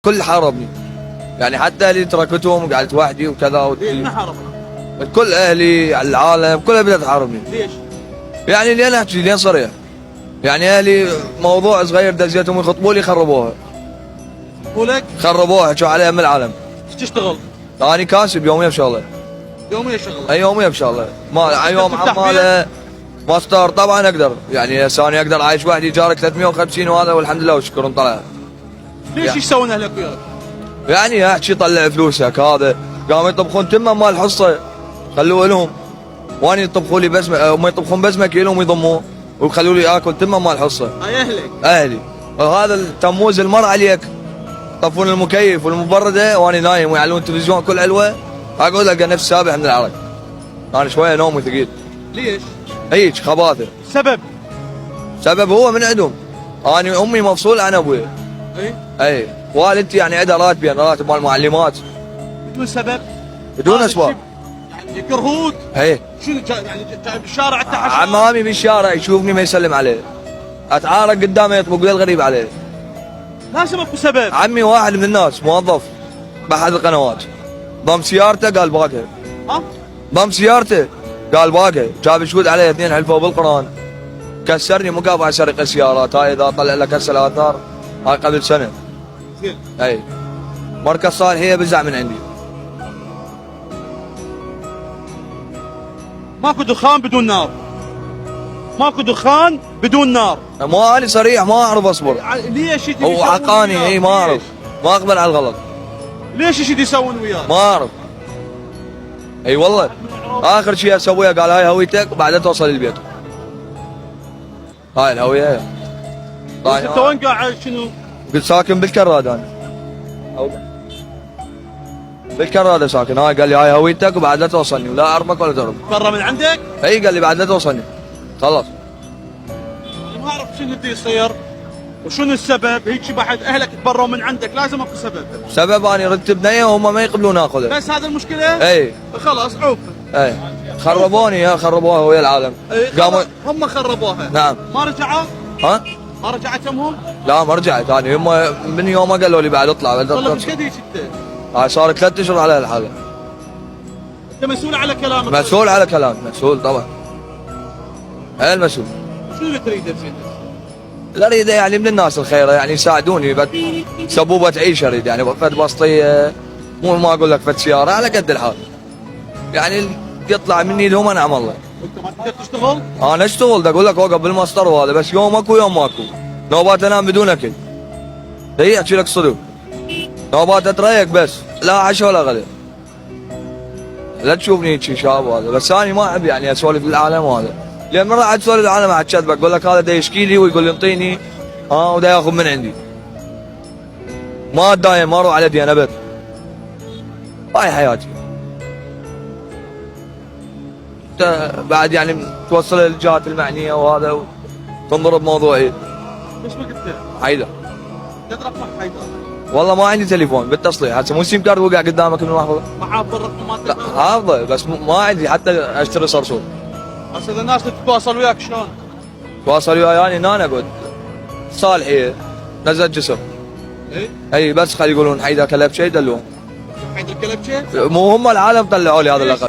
كل حاربني، يعني حتى اهلي تركتهم قعدت وحدي وكذا. ليش ما حاربنا؟ كل اهلي على العالم كلها بدها تحاربني. ليش؟ يعني لين احكي لين صريح، يعني اهلي موضوع صغير دزيتهم يخطبوا لي خربوها. ولك؟ خربوها حكوا عليها من العالم. ايش تشتغل؟ انا كاسب يوميا بشغله. يوميا شغل؟ اي يوميا بشغله، ما يوم عماله ماستر طبعا اقدر، يعني هسه انا اقدر عايش وحدي جارك 350 وهذا والحمد لله وشكر طلع. ليش يعني. ايش يسوون اهلك وياك؟ يعني احكي طلع فلوسك هذا، قاموا يطبخون تمه مال الحصه خلوه لهم، وانا يطبخوا لي بس هم يطبخون بس ماكيلهم ويضموه ويخلوا لي اكل تمه مال الحصه. هاي اهلك؟ اهلي. وهذا التموز المر عليك، يطفون المكيف والمبرده وانا نايم ويعلون التلفزيون كل علوه، اقعد القى نفسي سابح من العرق. انا شويه نومي ثقيل. ليش؟ هيك خباثه. سبب هو من عندهم. انا امي مفصول عن ابوي. اي والدتي يعني عندها راتب مال معلمات. بدون سبب؟ بدون اسباب. يعني يكرهوك؟ اي شنو يعني جاي بالشارع انت عمامي بالشارع يشوفني ما يسلم عليه، اتعارك قدامه يطبق لي الغريب عليه. لازم اكو سبب. عمي واحد من الناس موظف باحد القنوات، ضم سيارته قال باقه. ها؟ ضم سيارته قال باقه، جاب شهود عليه اثنين حلفوا بالقران. كسرني مقاطعه سرقه السيارات، هاي اذا طلع لك هسه الاثار هاي قبل سنه. زين. اي مركز صالحيه بزع من عندي. ماكو دخان بدون نار. ماكو دخان بدون نار. ما انا صريح ما اعرف اصبر. ليش هو عقاني اي ما اعرف، ما اقبل على الغلط. ليش ايش يسوون وياك؟ ما اعرف. اي والله اخر شيء اسويه قال هاي هويتك وبعدها توصل البيت. هاي الهويه. انت وين قاعد شنو؟ قلت ساكن بالكراد انا. بالكرادة ساكن، هاي قال لي هاي هويتك وبعد لا توصلني ولا اعرفك ولا تعرف. برا من عندك؟ اي قال لي بعد لا توصلني. خلص. انا ما اعرف شنو بده يصير وشنو السبب، هيك بعد اهلك تبروا من عندك لازم اكو سبب. سبب اني ردت بنيه وهم ما يقبلون اخذه. بس هذا المشكلة؟ اي خلاص عوف. اي خربوني يا خربوها ويا العالم. قاموا هم خربوها. نعم. ما رجعوا؟ ها؟ ما رجعت امهم؟ لا ما رجعت انا، هم من يوم ما قالوا لي بعد اطلع. والله ايش قد هيك انت؟ هاي صار 3 اشهر على الحاله. انت مسؤول على كلامك؟ مسؤول على كلامي، مسؤول طبعا. ايه المسؤول. شنو اللي تريده انت؟ لا اريد يعني من الناس الخيره، يعني يساعدوني سبوبه عيش اريد، يعني فد بسطيه، مو ما اقول لك فد سياره على قد الحال. يعني يطلع مني لهم انعم الله. انت ما تقدر تشتغل؟ انا اشتغل اقول لك اوقف بالمسطر وهذا، بس يوم اكو يوم ماكو. نوبات انام بدون اكل. هي احكي لك صدق. نوبات اتريق بس، لا عشاء ولا غدا. لا تشوفني هيك شاب وهذا، بس انا ما احب يعني اسولف للعالم وهذا. لان مرة عاد اسولف للعالم عاد كذبك، اقول لك هذا دا يشكي لي ويقول لي انطيني ودا ياخذ من عندي. ما اتداين ما اروح على دين ابد. هاي حياتي. انت بعد يعني توصل للجهات المعنيه وهذا وتنظر بموضوعي. ايش اسمك انت؟ حيدر. قد رقمك حيدر؟ والله ما عندي تليفون بالتصليح، هسه مو سيم كارد وقع قدامك من محفظه. ما حافظ الرقم مالتك؟ لا حافظه بس ما عندي حتى اشتري صرصور. هسه اذا الناس تتواصل وياك شلون؟ تواصل وياي انا اقعد صالحيه نزلت جسر. اي بس خلي يقولون حيدر كلبشه يدلون. حيدر كلبشه؟ مو هم العالم طلعوا لي هذا اللقب.